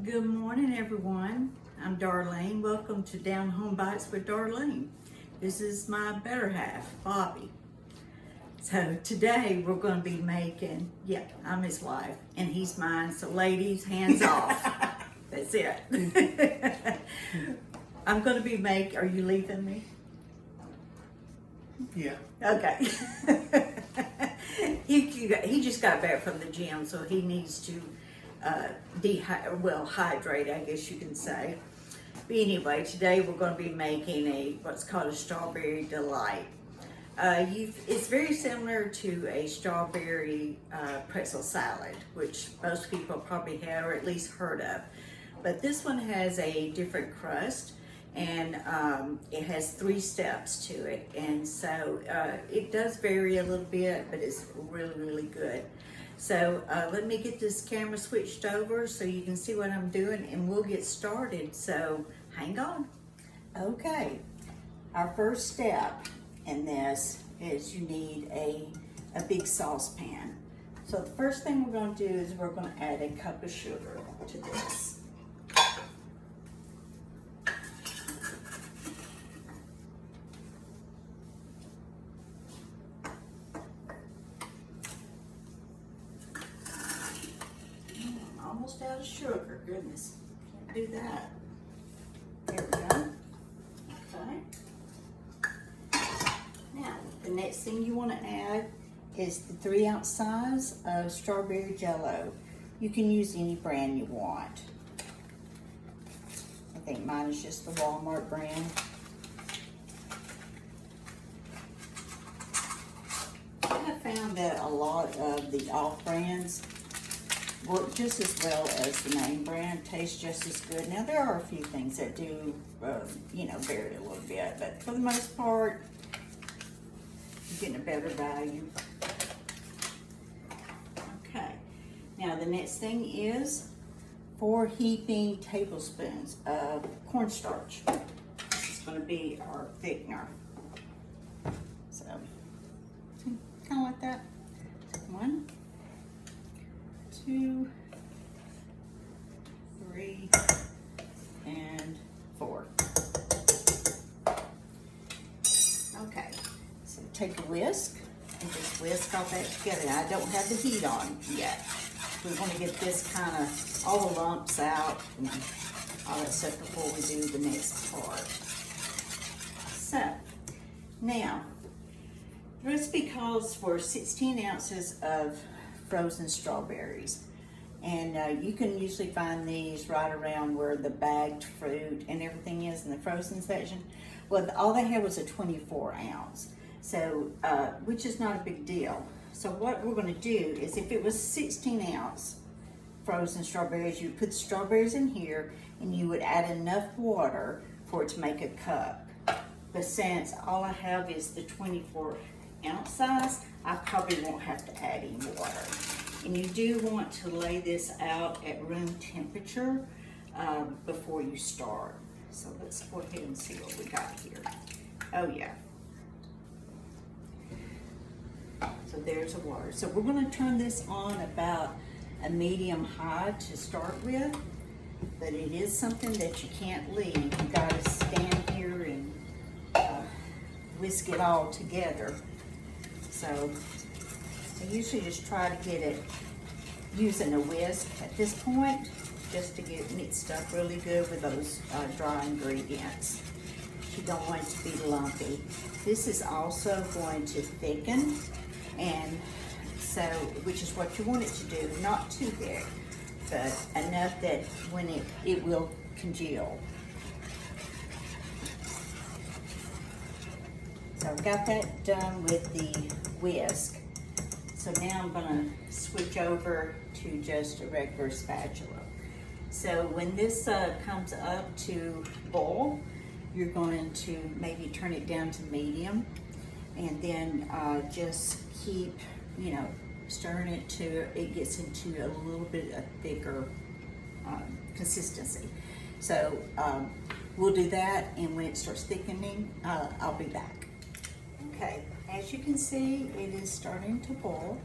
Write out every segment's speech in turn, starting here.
Good morning, everyone. I'm Darlene. Welcome to Down Home Bites with Darlene. This is my better half, Bobby. So today we're going to be making, I'm his wife and he's mine. So ladies, hands off. That's it. I'm going to be are you leaving me? Yeah. Okay. He just got back from the gym, so he needs to hydrate, I guess you can say. But anyway, today we're going to be making what's called a strawberry delight. It's very similar to a strawberry pretzel salad, which most people probably have or at least heard of. But this one has a different crust, and it has 3 steps to it, and so it does vary a little bit, but it's really, really good. So let me get this camera switched over so you can see what I'm doing, and we'll get started. So hang on. Okay, our first step in this is you need a big saucepan. So the first thing we're going to do is we're going to add a cup of sugar to this. Almost out of sugar, goodness, can't do that. There we go. Okay. Now, the next thing you want to add is the 3-ounce size of strawberry jello. You can use any brand you want. I think mine is just the Walmart brand. I have found that a lot of the off brands work just as well as the name brand, tastes just as good. Now there are a few things that do, vary a little bit, but for the most part, you're getting a better value. Okay, now the next thing is 4 heaping tablespoons of cornstarch. This is going to be our thickener. So, kind of like that. 1, 2, 3, and 4. Okay, so take a whisk and just whisk all that together. Now, I don't have the heat on yet. We want to get this kind of, all the lumps out and all that stuff before we do the next part. So, now, the recipe calls for 16 ounces of frozen strawberries, and you can usually find these right around where the bagged fruit and everything is in the frozen section. Well, all they had was a 24 ounce, so which is not a big deal. So what we're going to do is, if it was 16 ounce frozen strawberries, you put the strawberries in here and you would add enough water for it to make a cup. But since all I have is the 24 ounce size, I probably won't have to add any water. And you do want to lay this out at room temperature before you start. So let's go ahead and see what we got here. Oh yeah. So there's the water. So we're going to turn this on about a medium high to start with, but it is something that you can't leave. You got to stand here and whisk it all together. So I usually just try to get it using a whisk at this point, just to get it mixed up really good with those dry ingredients. You don't want it to be lumpy. This is also going to thicken, and so, which is what you want it to do, not too thick, but enough that when it will congeal. So I've got that done with the whisk. So now I'm gonna switch over to just a regular spatula. So when this comes up to boil, you're going to maybe turn it down to medium, and then just keep, stirring it till it gets into a little bit of thicker consistency. So we'll do that, and when it starts thickening, I'll be back. Okay, as you can see, it is starting to boil,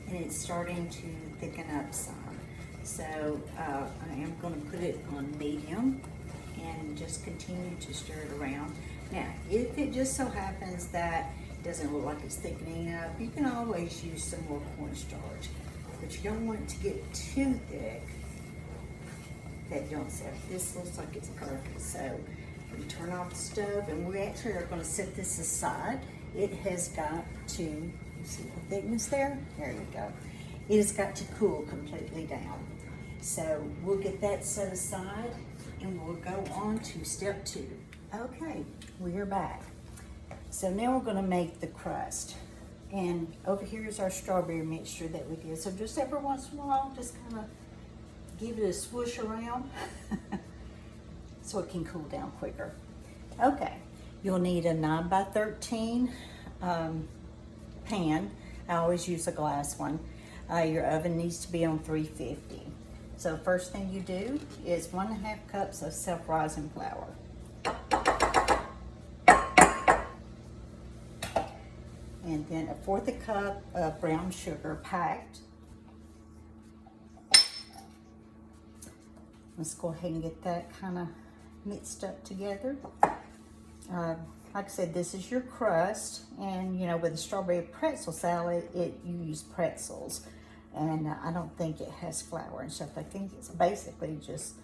and it's starting to thicken up some. So I am going to put it on medium and just continue to stir it around. Now, if it just so happens that it doesn't look like it's thickening up, you can always use some more cornstarch, but you don't want it to get too thick that you don't set. This looks like it's perfect. So we turn off the stove, and we actually are going to set this aside. It has got to, you see the thickness there? There you go. It has got to cool completely down. So we'll get that set aside, and we'll go on to step 2. Okay, we are back. So now we're going to make the crust. And over here is our strawberry mixture that we did. So just every once in a while, just kind of give it a swoosh around so it can cool down quicker. Okay, you'll need a 9x13 pan. I always use a glass one. Your oven needs to be on 350. So first thing you do is 1.5 cups of self-rising flour. And then 1/4 cup of brown sugar packed. Let's go ahead and get that kind of mixed up together. Like I said, this is your crust, and you know, with the strawberry pretzel salad, you use pretzels, and I don't think it has flour and stuff. I think it's basically just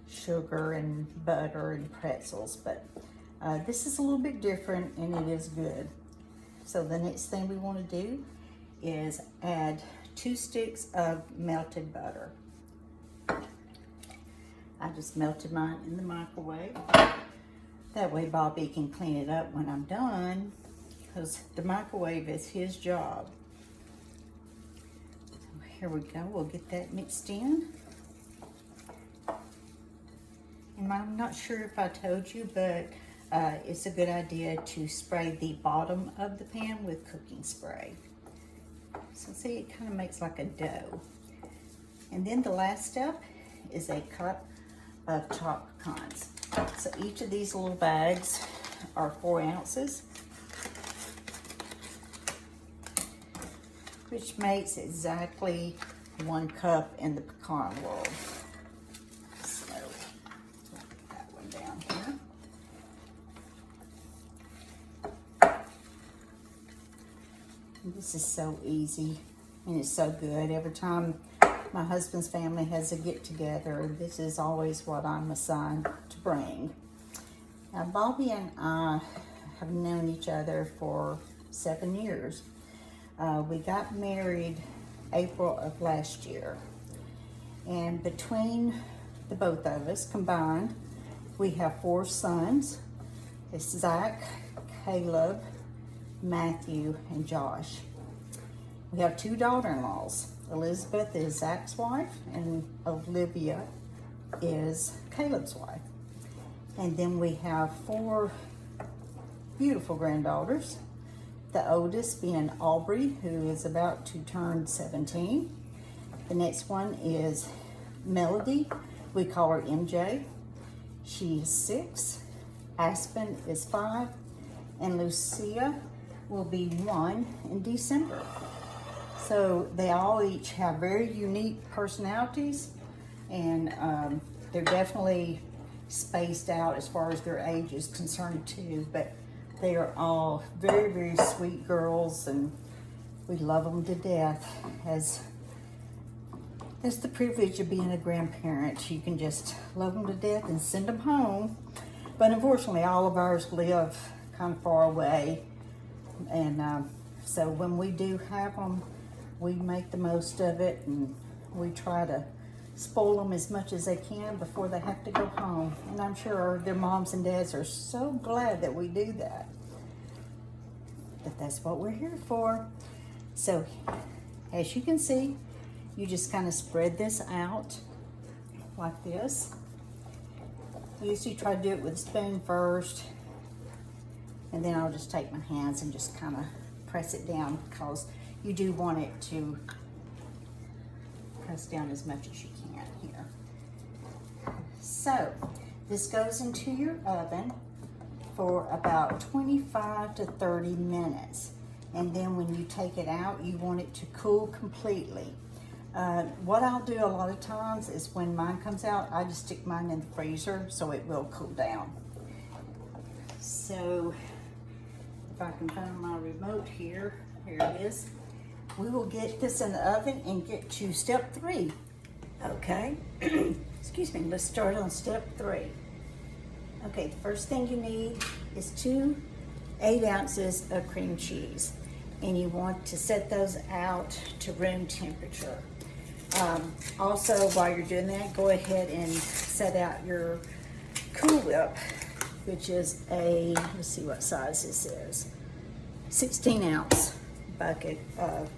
sugar and butter and pretzels, but this is a little bit different, and it is good. So the next thing we want to do is add 2 sticks of melted butter. I just melted mine in the microwave. That way Bobby can clean it up when I'm done, because the microwave is his job. So here we go, we'll get that mixed in. And I'm not sure if I told you, but it's a good idea to spray the bottom of the pan with cooking spray. So see, it kind of makes like a dough. And then the last step is a cup of chopped pecans. So each of these little bags are 4 ounces, which makes exactly 1 cup in the pecan world. So put that one down here. And this is so easy, and it's so good. Every time my husband's family has a get-together, this is always what I'm assigned to bring. Now, Bobby and I have known each other for 7 years. We got married April of last year. And between the both of us combined, we have 4 sons. It's Zach, Caleb, Matthew, and Josh. We have 2 daughter-in-laws. Elizabeth is Zach's wife, and Olivia is Caleb's wife. And then we have 4 beautiful granddaughters. The oldest being Aubrey, who is about to turn 17. The next one is Melody. We call her MJ. She is 6. Aspen is 5. And Lucia will be 1 in December. So they all each have very unique personalities, and they're definitely spaced out as far as their age is concerned too, but they are all very, very sweet girls, and we love them to death. As that's the privilege of being a grandparent. You can just love them to death and send them home. But unfortunately, all of ours live kind of far away, and so when we do have them, we make the most of it, and we try to spoil them as much as they can before they have to go home. And I'm sure their moms and dads are so glad that we do that. But that's what we're here for. So, as you can see, you just kind of spread this out like this. I usually try to do it with a spoon first, and then I'll just take my hands and just kind of press it down, because you do want it to press down as much as you can here. So this goes into your oven for about 25 to 30 minutes. And then when you take it out, you want it to cool completely. What I'll do a lot of times is when mine comes out, I just stick mine in the freezer so it will cool down. So if I can find my remote here, here it is. We will get this in the oven and get to step 3. Okay, excuse me, let's start on step 3. Okay, the first thing you need is 2 8 ounces of cream cheese. And you want to set those out to room temperature. Also, while you're doing that, go ahead and set out your Cool Whip, which is a, let's see what size this is, 16 ounce bucket of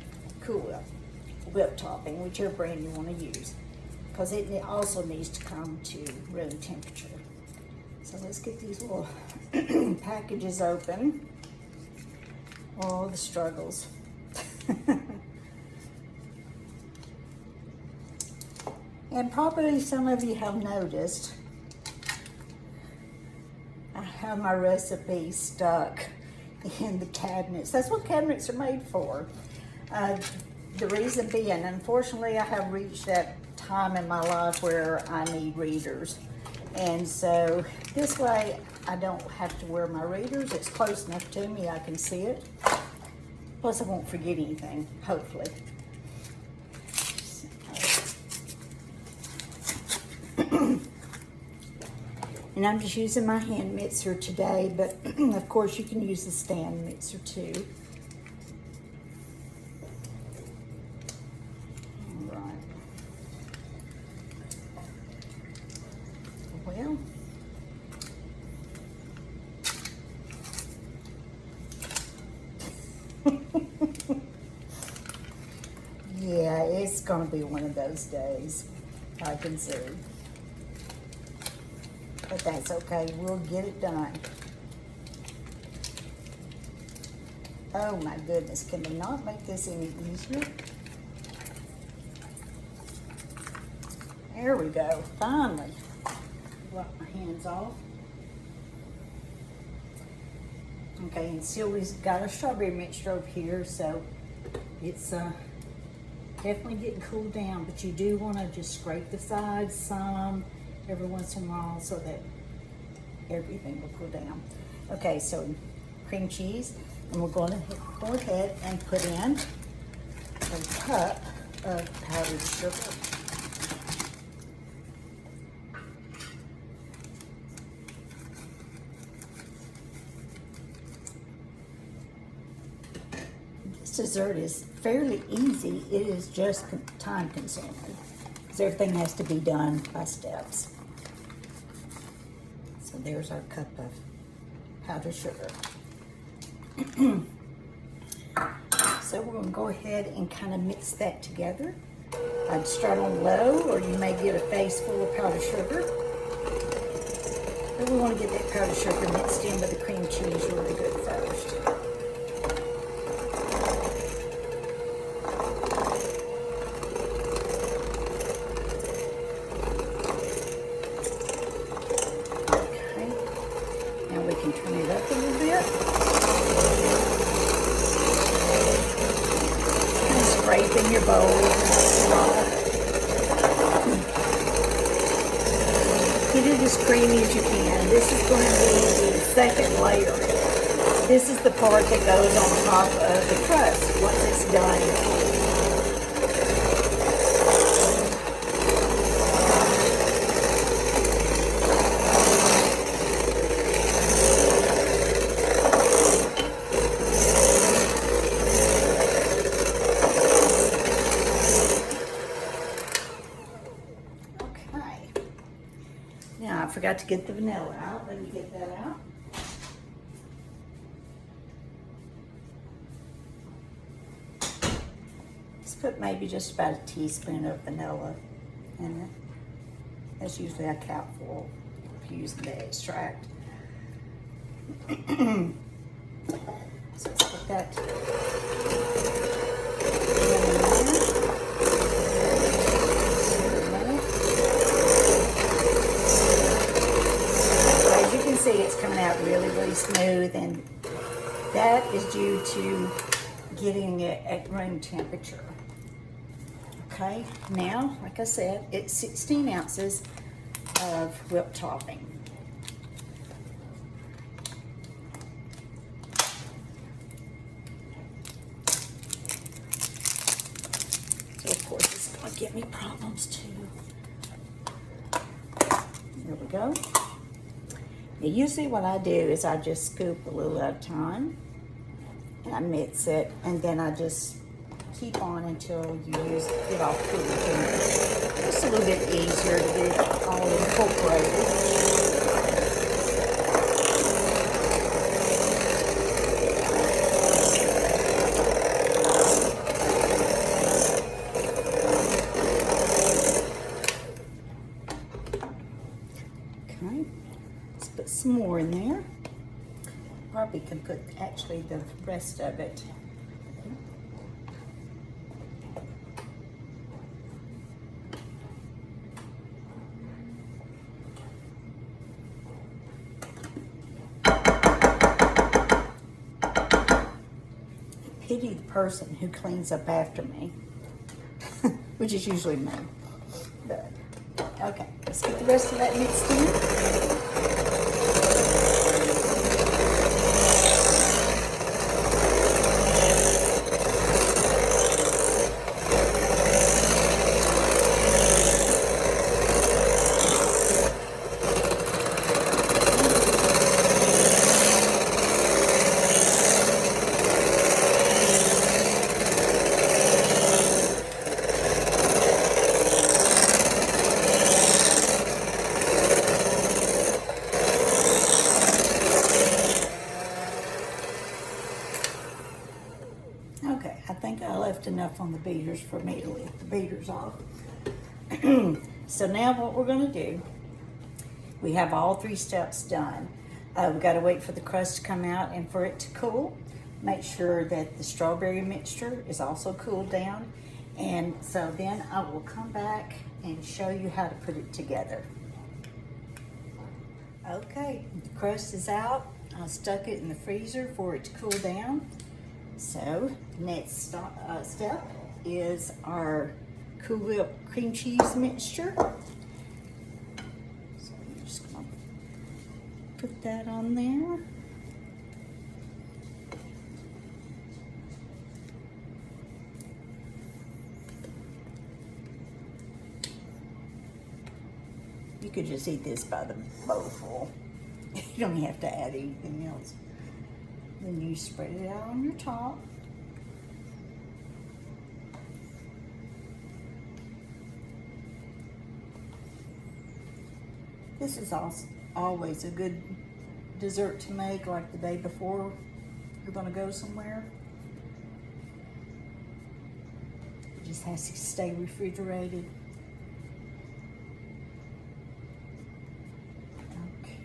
Cool Whip, whip topping, whichever brand you want to use, because it also needs to come to room temperature. So let's get these little packages open. All the struggles. And probably some of you have noticed I have my recipe stuck in the cabinets. That's what cabinets are made for. The reason being, unfortunately, I have reached that time in my life where I need readers. And so this way I don't have to wear my readers. It's close enough to me, I can see it. Plus I won't forget anything, hopefully. And I'm just using my hand mixer today, but of course you can use the stand mixer too. All right. Well, yeah, it's gonna be one of those days, I can see. But that's okay, we'll get it done. Oh my goodness, can they not make this any easier? There we go, finally. Wipe my hands off. Okay, and Sylvie's got a strawberry mixture over here, so it's definitely getting cooled down, but you do want to just scrape the sides some every once in a while so that everything will cool down. Okay, so cream cheese, and we're going to go ahead and put in a cup of powdered sugar. This dessert is fairly easy. It is just time consuming because everything has to be done by steps. So there's our cup of powdered sugar. So we're going to go ahead and kind of mix that together. I'd start on low, or you may get a face full of powdered sugar. But we want to get that powdered sugar mixed in with the cream cheese really good first. Turn it up a little bit. And scrape in your bowl. Get it as creamy as you can. This is going to be the second layer. This is the part that goes on top of the crust once it's done. Now, I forgot to get the vanilla out. Let me get that out. Let's put maybe just about a teaspoon of vanilla in it. That's usually a cupful if you're using the extract. So let's put that see it's coming out really, really smooth, and that is due to getting it at room temperature. Okay, now, like I said, it's 16 ounces of whipped topping. So of course it's gonna give me problems too. There we go. Now usually what I do is I just scoop a little at a time and I mix it, and then I just keep on until you get all cooled. It's a little bit easier to get it all incorporated. Okay, let's put some more in there. Probably can put actually the rest of it. Pity the person who cleans up after me, which is usually me. But, okay, let's get the rest of that mixed in. Okay, I think I left enough on the beaters for me to lift the beaters off. So now what we're gonna do, we have all 3 steps done. We gotta wait for the crust to come out and for it to cool. Make sure that the strawberry mixture is also cooled down. And so then I will come back and show you how to put it together. Okay, the crust is out. I stuck it in the freezer for it to cool down. So, next step is our Cool Whip cream cheese mixture. So I'm just gonna put that on there. You could just eat this by the bowlful. You don't have to add anything else. Then you spread it out on your top. This is also always a good dessert to make, like the day before you're gonna go somewhere. It just has to stay refrigerated. Okay,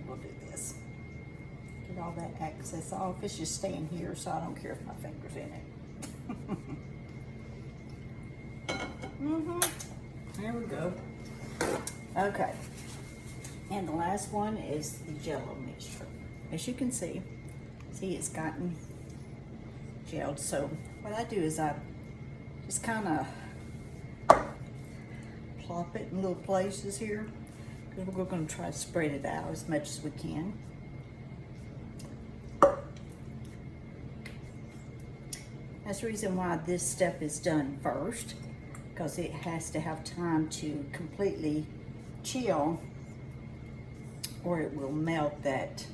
we'll do this. Get all that excess off. It's just staying here, so I don't care if my finger's in it. There we go. Okay. And the last one is the Jell-O mixture. As you can see it's gotten gelled. So what I do is I just kind of plop it in little places here, because we're going to try to spread it out as much as we can. That's the reason why this step is done first, because it has to have time to completely chill or it will melt that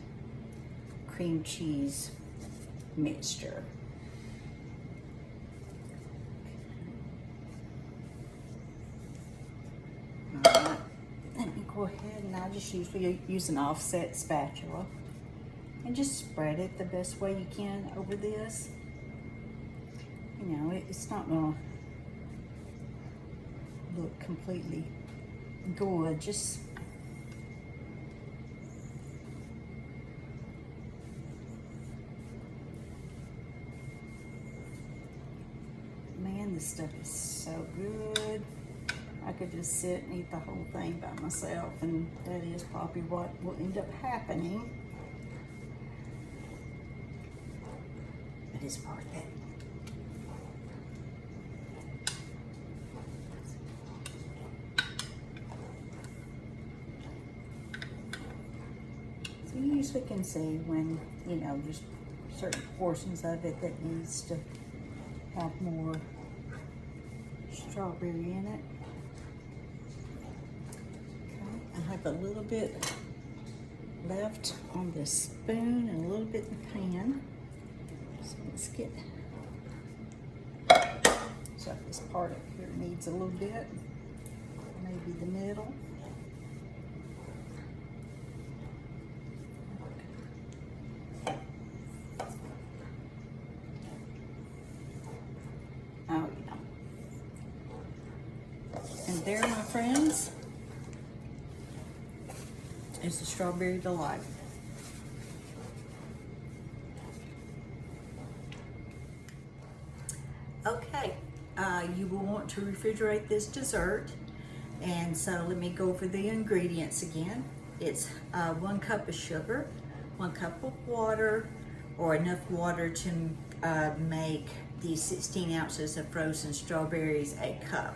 cream cheese mixture. All right, let me go ahead and I just usually use an offset spatula and just spread it the best way you can over this. You know, it's not gonna look completely good, just man, this stuff is so good. I could just sit and eat the whole thing by myself, and that is probably what will end up happening. But it's worth it. you usually can see when, you know, there's certain portions of it that needs to have more strawberry in it. Okay, I have a little bit left on the spoon and a little bit in the pan. So let's get, so this part up here needs a little bit, maybe the middle. Oh yeah. And there, my friends, is the Strawberry Delight. Okay, you will want to refrigerate this dessert. And so let me go over the ingredients again. It's 1 cup of sugar, 1 cup of water, or enough water to make these 16 ounces of frozen strawberries a cup.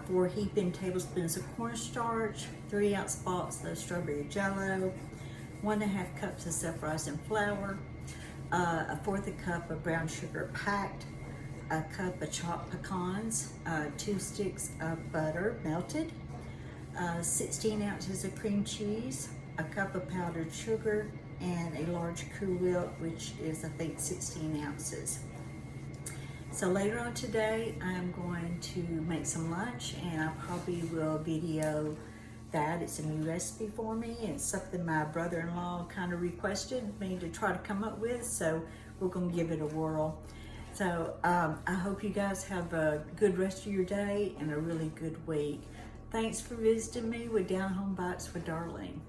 4 heaping tablespoons of cornstarch, 3 ounce balls of strawberry jello, 1.5 cups of self-rising flour, 1/4 cup of brown sugar packed, 1 cup of chopped pecans, 2 sticks of butter melted, 16 ounces of cream cheese, 1 cup of powdered sugar, and a large Cool Whip, which is I think 16 ounces. So later on today, I'm going to make some lunch, and I probably will video that. It's a new recipe for me. It's something my brother-in-law kind of requested me to try to come up with, so we're gonna give it a whirl. So I hope you guys have a good rest of your day and a really good week. Thanks for visiting me with Down Home Bites with Darlene.